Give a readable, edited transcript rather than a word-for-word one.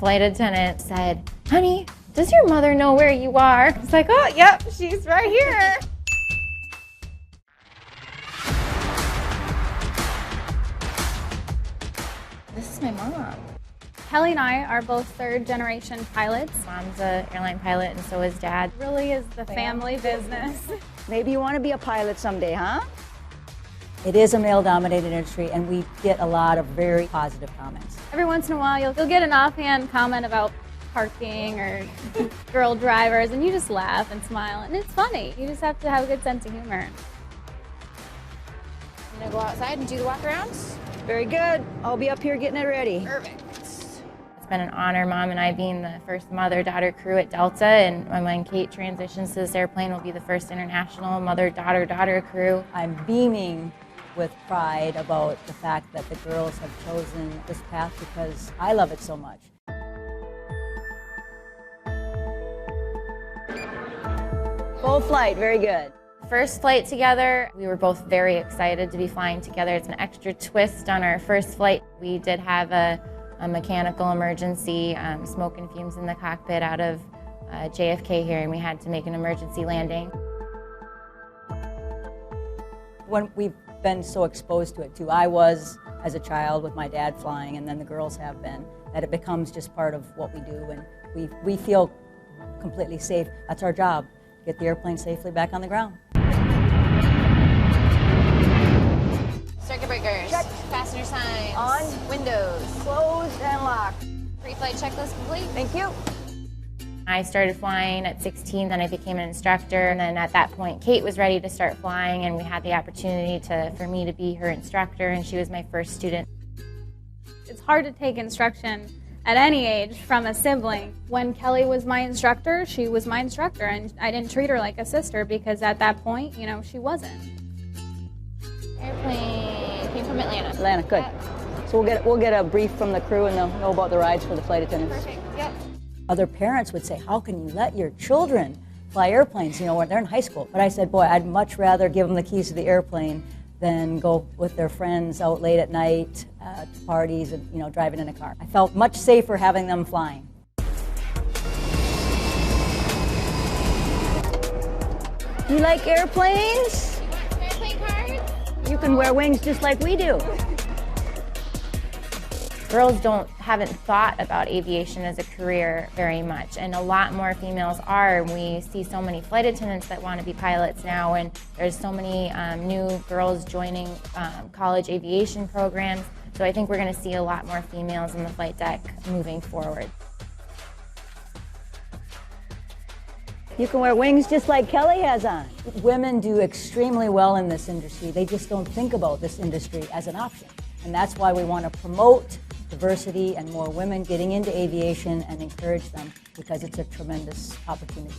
flight attendant said, "Honey, does your mother know where you are?" I was like, "Oh, yep, she's right here." This is my mom. Kelly and I are both third-generation pilots. Mom's an airline pilot, and so is Dad. It really is the family business. Maybe you want to be a pilot someday, huh? It is a male-dominated industry, and we get a lot of very positive comments. Every once in a while, you'll get an offhand comment about parking or girl drivers, and you just laugh and smile, and it's funny. You just have to have a good sense of humor. I'm gonna go outside and do the walk-arounds. Very good. I'll be up here getting it ready. Perfect. It's been an honor, Mom and I being the first mother-daughter crew at Delta, and when Kate transitions to this airplane, we'll be the first international mother-daughter-daughter crew. I'm beaming with pride about the fact that the girls have chosen this path because I love it so much. Full flight, very good. First flight together, we were both very excited to be flying together. It's an extra twist on our first flight. We did have a mechanical emergency, smoke and fumes in the cockpit out of JFK here, and we had to make an emergency landing. When we've been so exposed to it too, I was as a child with my dad flying, and then the girls have been, that it becomes just part of what we do, and we feel completely safe. That's our job, get the airplane safely back on the ground. Circuit breakers, check. Passenger signs, on, windows, closed and locked. Pre-flight checklist complete. Thank you. I started flying at 16, then I became an instructor, and then at that point Kate was ready to start flying, and we had the opportunity for me to be her instructor, and she was my first student. It's hard to take instruction at any age from a sibling. When Kelly was my instructor, she was my instructor, and I didn't treat her like a sister because at that point, you know, she wasn't. Airplane came from Atlanta. Atlanta, good. So we'll get a brief from the crew, and they'll know about the rides for the flight attendants. Perfect, yep. Other parents would say, how can you let your children fly airplanes, you know, when they're in high school? But I said, boy, I'd much rather give them the keys to the airplane than go with their friends out late at night to parties and, you know, driving in a car. I felt much safer having them flying. You like airplanes? You want some airplane cards? You can wear wings just like we do. Girls haven't thought about aviation as a career very much, and a lot more females are. We see so many flight attendants that want to be pilots now, and there's so many new girls joining college aviation programs. So I think we're going to see a lot more females in the flight deck moving forward. You can wear wings just like Kelly has on. Women do extremely well in this industry. They just don't think about this industry as an option. And that's why we want to promote diversity and more women getting into aviation and encourage them, because it's a tremendous opportunity.